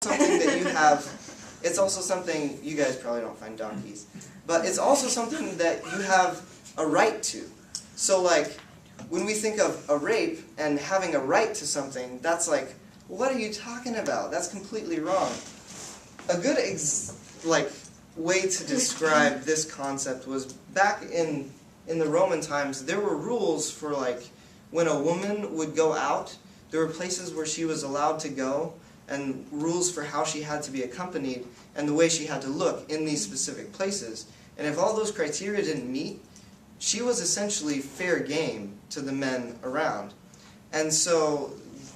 something that you have, it's also something, you guys probably don't find donkeys, but it's also something that you have a right to. So like, when we think of a rape and having a right to something, that's like, what are you talking about? That's completely wrong. A good way to describe this concept was back in the Roman times, there were rules for like, when a woman would go out, there were places where she was allowed to go, and rules for how she had to be accompanied, and the way she had to look in these specific places. And if all those criteria didn't meet, she was essentially fair game to the men around. And so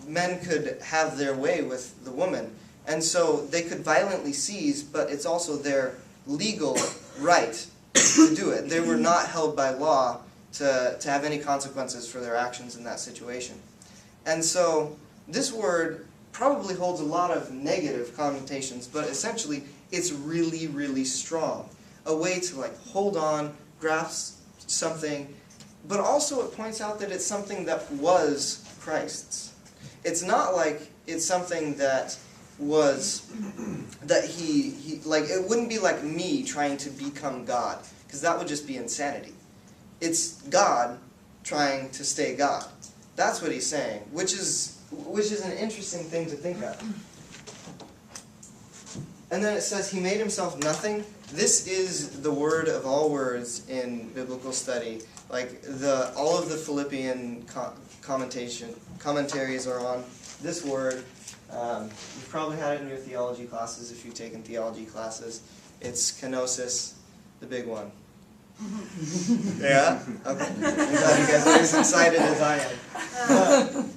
men could have their way with the woman. And so they could violently seize, but it's also their legal right to do it. They were not held by law to have any consequences for their actions in that situation. And so this word probably holds a lot of negative connotations, but essentially it's really, really strong. A way to like hold on, grasp something, but also it points out that it's something that was Christ's. It's not like it's something that was, that he like, it wouldn't be like me trying to become God, because that would just be insanity. It's God trying to stay God. That's what he's saying, which is an interesting thing to think of. And then it says, he made himself nothing. This is the word of all words in biblical study. Like, all of the Philippian commentaries are on this word. You've probably had it in your theology classes if you've taken theology classes. It's kenosis, the big one. Yeah? Okay. I'm glad you guys are as excited as I am.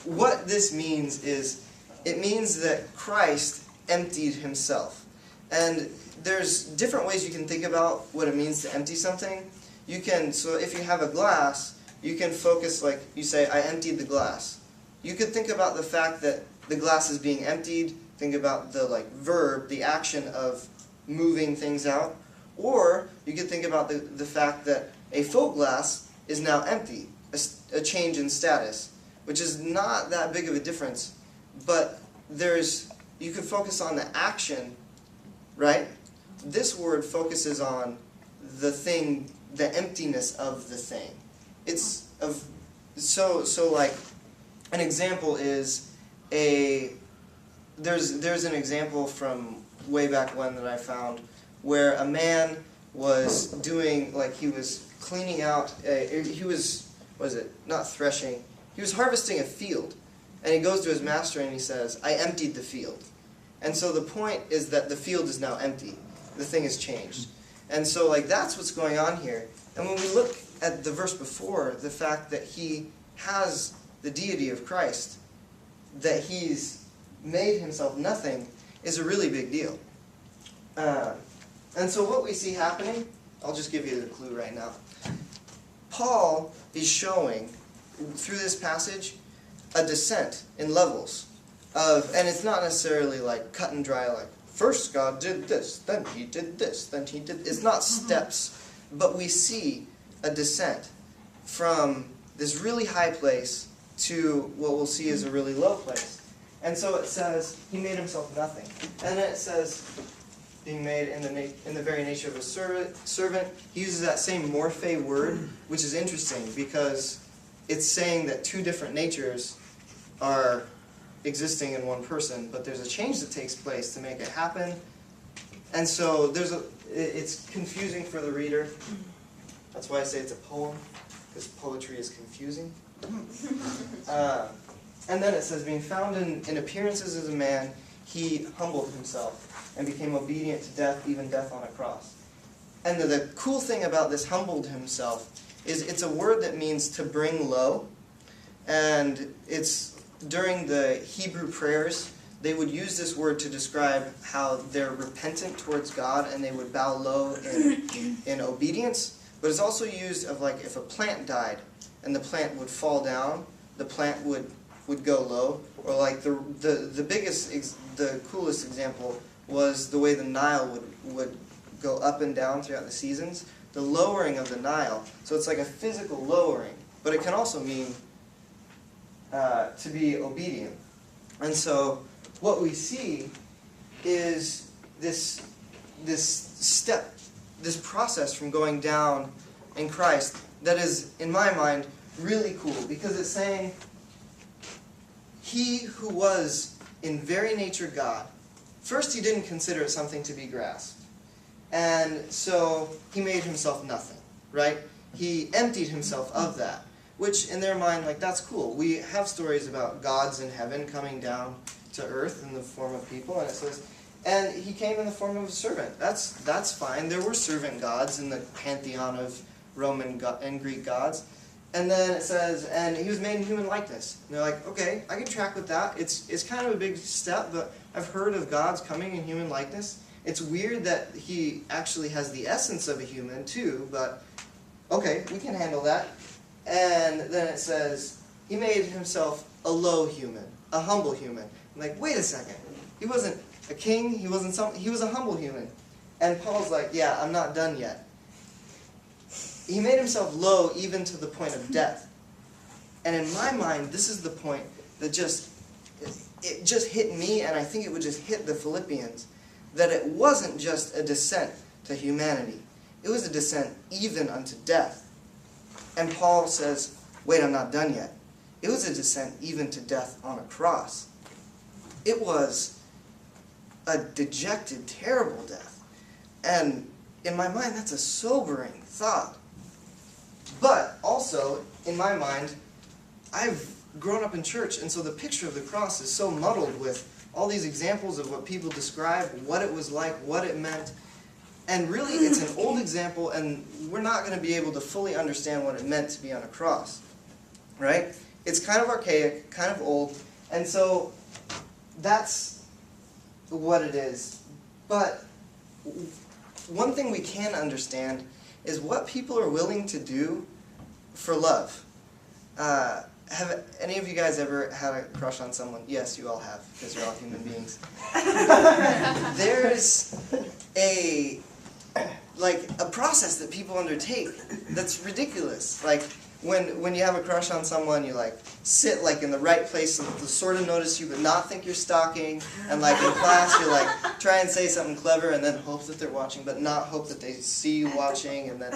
What this means is, it means that Christ emptied himself. And there's different ways you can think about what it means to empty something. You can, so if you have a glass, you can focus, like, you say, I emptied the glass. You could think about the fact that the glass is being emptied, think about the, like, verb, the action of moving things out. Or you could think about the fact that a full glass is now empty, a change in status, which is not that big of a difference. But you could focus on the action, right? This word focuses on the thing, the emptiness of the thing. It's so like, an example is there's an example from way back when that I found, where a man was doing, like, he was cleaning out, he was not threshing, he was harvesting a field. And he goes to his master and he says, I emptied the field. And so the point is that the field is now empty. The thing has changed. And so, like, that's what's going on here. And when we look at the verse before, the fact that he has the deity of Christ, that he's made himself nothing, is a really big deal. And so what we see happening, I'll just give you the clue right now. Paul is showing, through this passage, a descent in levels of, and it's not necessarily like cut and dry, like, first God did this, then he did this, then he did, it's not steps, but we see a descent from this really high place to what we'll see is a really low place. And so it says, he made himself nothing. And then it says, being made in the very nature of a servant. He uses that same morphe word, which is interesting because it's saying that two different natures are existing in one person, but there's a change that takes place to make it happen. And so it's confusing for the reader. That's why I say it's a poem, because poetry is confusing. And then it says, being found in appearances as a man, he humbled himself and became obedient to death, even death on a cross. And the cool thing about this humbled himself is it's a word that means to bring low. And it's during the Hebrew prayers, they would use this word to describe how they're repentant towards God and they would bow low in obedience. But it's also used of, like, if a plant died and the plant would fall down, the plant would go low. Or like the coolest example was the way the Nile would go up and down throughout the seasons. The lowering of the Nile. So it's like a physical lowering, but it can also mean to be obedient. And so what we see is this step, this process from going down in Christ that is, in my mind, really cool, because it's saying, he who was in very nature God, first he didn't consider it something to be grasped, and so he made himself nothing, right? He emptied himself of that, which in their mind, like, that's cool. We have stories about gods in heaven coming down to earth in the form of people, and it says, and he came in the form of a servant. That's fine. There were servant gods in the pantheon of Roman and Greek gods. And then it says, and he was made in human likeness. And they're like, okay, I can track with that. It's kind of a big step, but I've heard of gods coming in human likeness. It's weird that he actually has the essence of a human too, but okay, we can handle that. And then it says, he made himself a low human, a humble human. I'm like, wait a second. He wasn't a king, he was a humble human. And Paul's like, yeah, I'm not done yet. He made himself low even to the point of death. And in my mind, this is the point that it just hit me, and I think it would just hit the Philippians, that it wasn't just a descent to humanity. It was a descent even unto death. And Paul says, wait, I'm not done yet. It was a descent even to death on a cross. It was a dejected, terrible death. And in my mind, that's a sobering thought. But also, in my mind, I've grown up in church, and so the picture of the cross is so muddled with all these examples of what people describe, what it was like, what it meant. And really, it's an old example, and we're not going to be able to fully understand what it meant to be on a cross. Right? It's kind of archaic, kind of old, and so that's what it is. But one thing we can understand is what people are willing to do for love. Have any of you guys ever had a crush on someone? Yes, you all have, because you're all human beings. There's a process that people undertake that's ridiculous. Like, when you have a crush on someone, you sit in the right place so that they'll sort of notice you but not think you're stalking, and in class you try and say something clever and then hope that they're watching but not hope that they see you watching, and then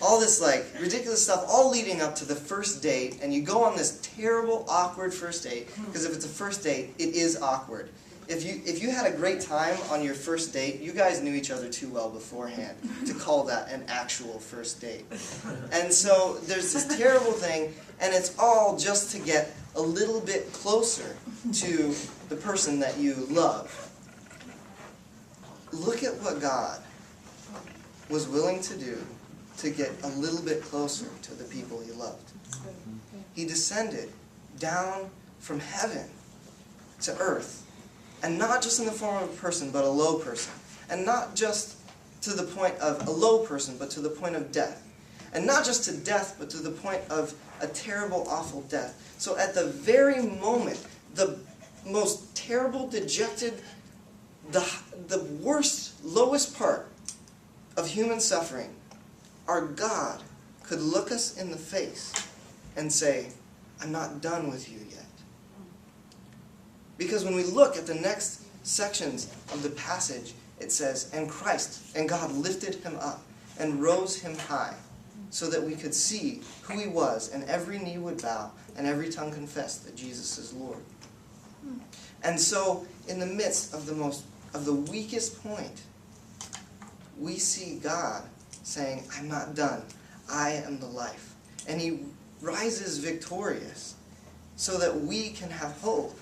all this ridiculous stuff, all leading up to the first date, and you go on this terrible, awkward first date, because if it's a first date, it is awkward. If you had a great time on your first date, you guys knew each other too well beforehand to call that an actual first date. And so there's this terrible thing, and it's all just to get a little bit closer to the person that you love. Look at what God was willing to do to get a little bit closer to the people he loved. He descended down from heaven to earth. And not just in the form of a person, but a low person. And not just to the point of a low person, but to the point of death. And not just to death, but to the point of a terrible, awful death. So at the very moment, the most terrible, dejected, the worst, lowest part of human suffering, our God could look us in the face and say, I'm not done with you yet. Because when we look at the next sections of the passage, it says, and God lifted him up and rose him high, so that we could see who he was, and every knee would bow, and every tongue confess that Jesus is Lord. And so, in the midst of the weakest point, we see God saying, I'm not done. I am the life. And he rises victorious, so that we can have hope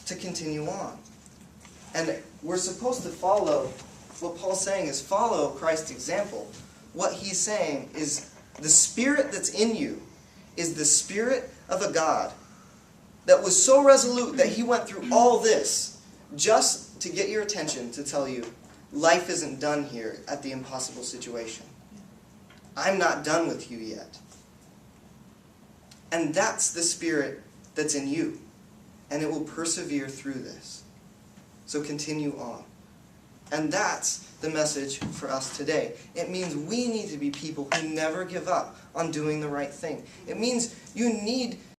to continue on. And we're supposed to follow, what Paul's saying is follow Christ's example. What he's saying is the spirit that's in you is the spirit of a God that was so resolute that he went through all this just to get your attention, to tell you life isn't done here at the impossible situation. I'm not done with you yet. And that's the spirit that's in you. And it will persevere through this. So continue on. And that's the message for us today. It means we need to be people who never give up on doing the right thing. It means you need